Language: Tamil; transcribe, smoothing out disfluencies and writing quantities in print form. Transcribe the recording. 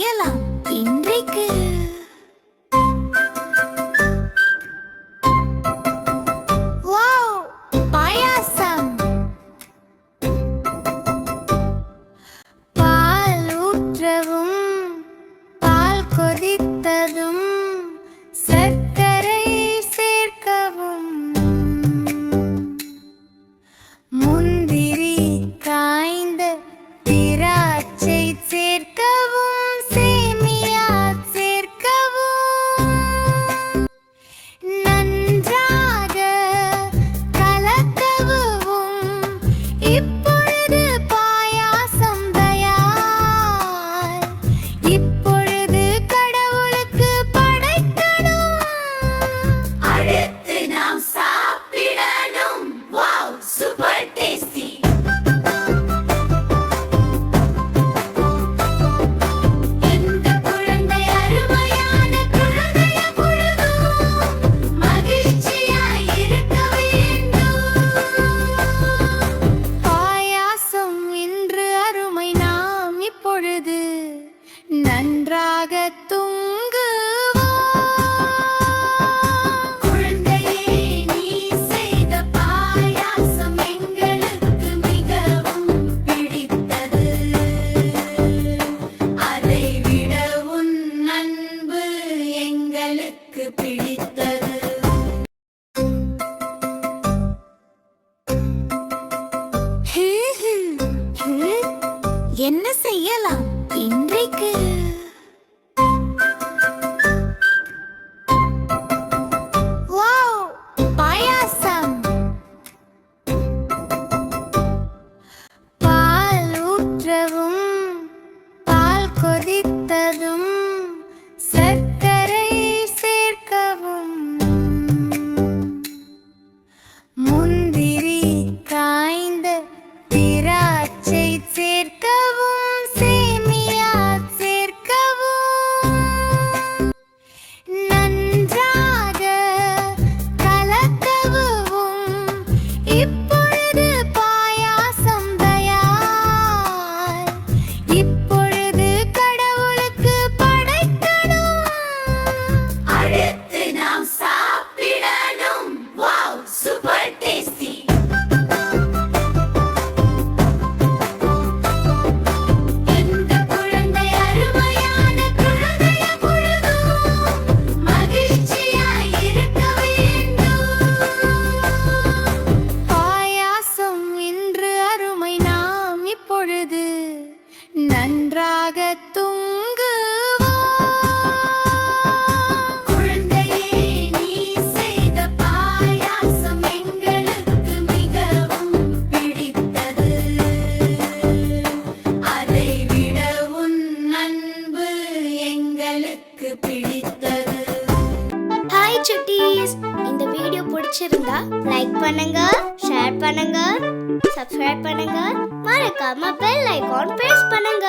செய்யலாம் இன்றைக்கு? வாவ், பாயாசம்! பால் ஊற்றவும், பால் கொதித்ததும் சர்க்கரை சேர்க்கவும், முந்திரி காய்ந்த திராட்சை சேர்க்கவும், சேமியா சேர்க்கவும், நன்றாக கலக்கவும். இப்பொழுது பாயாசம் தயார். இப்பொழுது கடவுளுக்கு படைக்கணும். அடுத்து நாம் சாப்பிடணும். Wow, super tasty! இந்த குழந்தை அருமையான குழந்தைய பொழுதும் மகிழ்ச்சியாய் இருக்க வேண்டும். பாயாசம் இன்று அருமை. நாம் இப்பொழுது நன்றாக தூங்குவோம். குழந்தையே, நீ செய்த பாயாசம் எங்களுக்கு மிகவும் பிடித்தது. அதை விட உன் அன்பு எங்களுக்கு பிடித்தது. என்ன செய்யலாம் இன்றைக்கு? வாவ், பாயாசம்! பால் ஊற்றவும், பால் கொதித்ததும் சர்க்கரை சேர்க்கவும், முந்திரி காய்ந்த திராட்சை சேர்க்கவும், சேமியா சேர்க்கவும், நன்றாக கலக்கவும். இப்பொழுது பாயாசம் தயார். இப்பொழுது கடவுளுக்கு படைக்கணும். அடுத்து நாம் சாப்பிடணும். Wow, super tasty! இந்த குழந்தை அருமையான குழந்தைய பொழுதும் மகிழ்ச்சியாய் இருக்க வேண்டும். பாயாசம் இன்று அருமை. நாம் இப்பொழுது நன்றாக தூங்குவோம். குழந்தையே, நீ செய்த பாயாசம் எங்களுக்கு மிகவும் பிடித்தது. அதை விட உன் அன்பு எங்களுக்கு பிடித்தது. ஹாய் சுட்டீஸ், இந்த வீடியோ பிடிச்சிருந்தா லைக் பண்ணுங்க, ஷேர் பண்ணுங்க, சப்ஸ்கிரைப் பண்ணுங்க, மறக்காம பெல் ஐகான் பிரஸ் பண்ணுங்க.